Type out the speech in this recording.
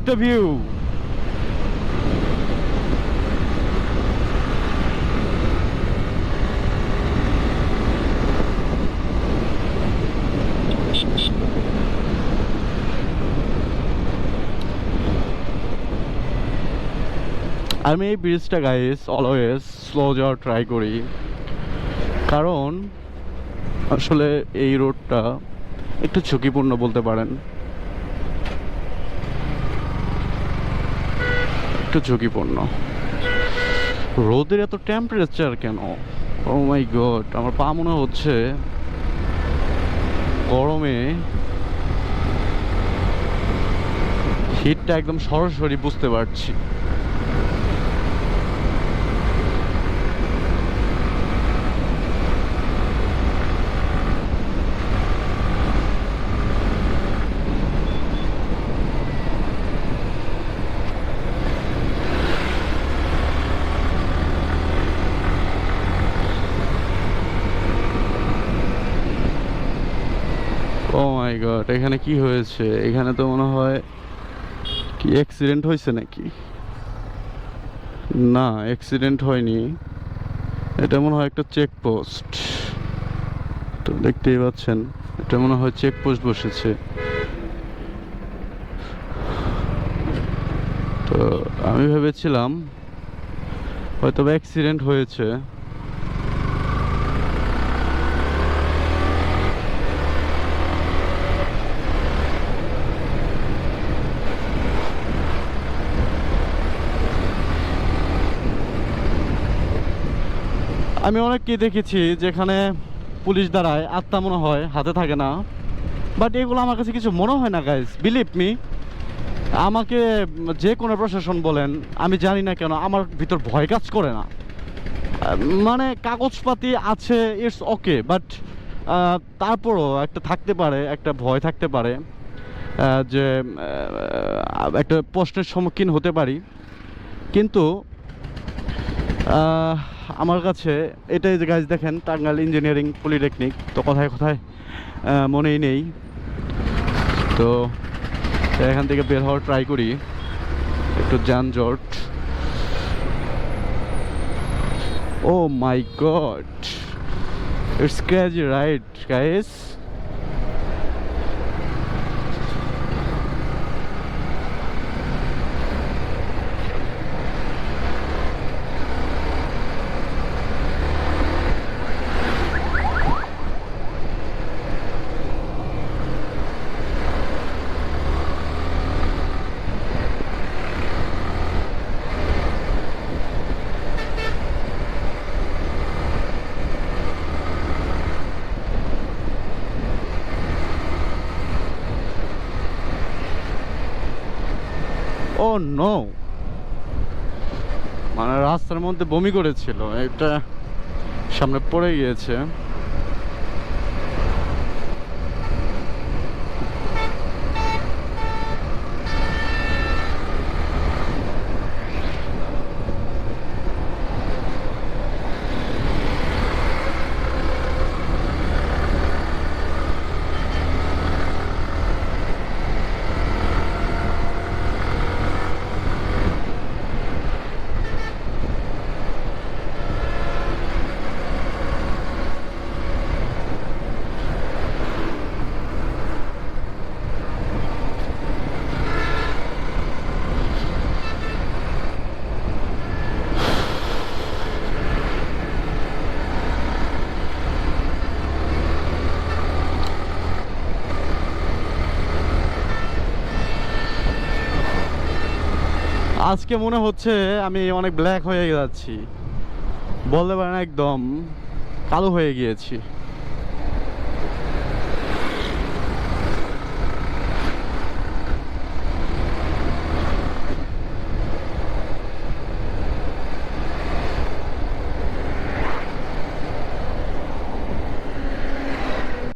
একটা ভিউ। আমি এই ব্রিজটা গাইস অলওয়েজ স্লো যাওয়ার ট্রাই করি, কারণ আসলে এই রোডটা একটু ঝুঁকিপূর্ণ বলতে পারেন, একটু ঝুঁকিপূর্ণ। রোদের এত টেম্পারেচার কেন? ও মাই গড, আমার পা মনে হচ্ছে গরমে হিটটা একদম সরাসরি বুঝতে পারছি। ও মাই গড, এখানে কি হয়েছে? এখানে তো মনে হয় কি অ্যাক্সিডেন্ট হয়েছে নাকি? না, অ্যাক্সিডেন্ট হয়নি, এটা মনে হয় একটা চেকপোস্ট। তো দেখতেই পাচ্ছেন, এটা মনে হয় চেকপোস্ট বসেছে। তো আমি ভেবেছিলাম হয়তো অ্যাক্সিডেন্ট হয়েছে। আমি অনেককেই দেখেছি যেখানে পুলিশ দাঁড়ায়, আত্মা মনে হয় হাতে থাকে না, বাট এগুলো আমার কাছে কিছু মনে হয় না গাইজ, বিলিভ মি। আমাকে যে কোনো প্রশাসন বলেন, আমি জানি না কেন আমার ভিতর ভয় কাজ করে না। মানে কাগজপাতি আছে, ইটস ওকে, বাট তারপরও একটা থাকতে পারে, একটা ভয় থাকতে পারে যে একটা প্রশ্নের সম্মুখীন হতে পারি। কিন্তু আমার কাছে এটাই যে গাইজ দেখেন, টাঙ্গাইল ইঞ্জিনিয়ারিং পলিটেকনিক, তো কথায় কথায় মনেই নেই। তো এখান থেকে বের হওয়ার ট্রাই করি, একটু যানজট। Oh my god, it's crazy right guys. Oh no, মানে রাস্তার মধ্যে বমি করেছিল, এটা সামনে পড়ে গিয়েছে। আজকে মনে হচ্ছে আমি অনেক ব্ল্যাক হয়ে যাচ্ছি, বলতে পারেন একদম কালো হয়ে গিয়েছি।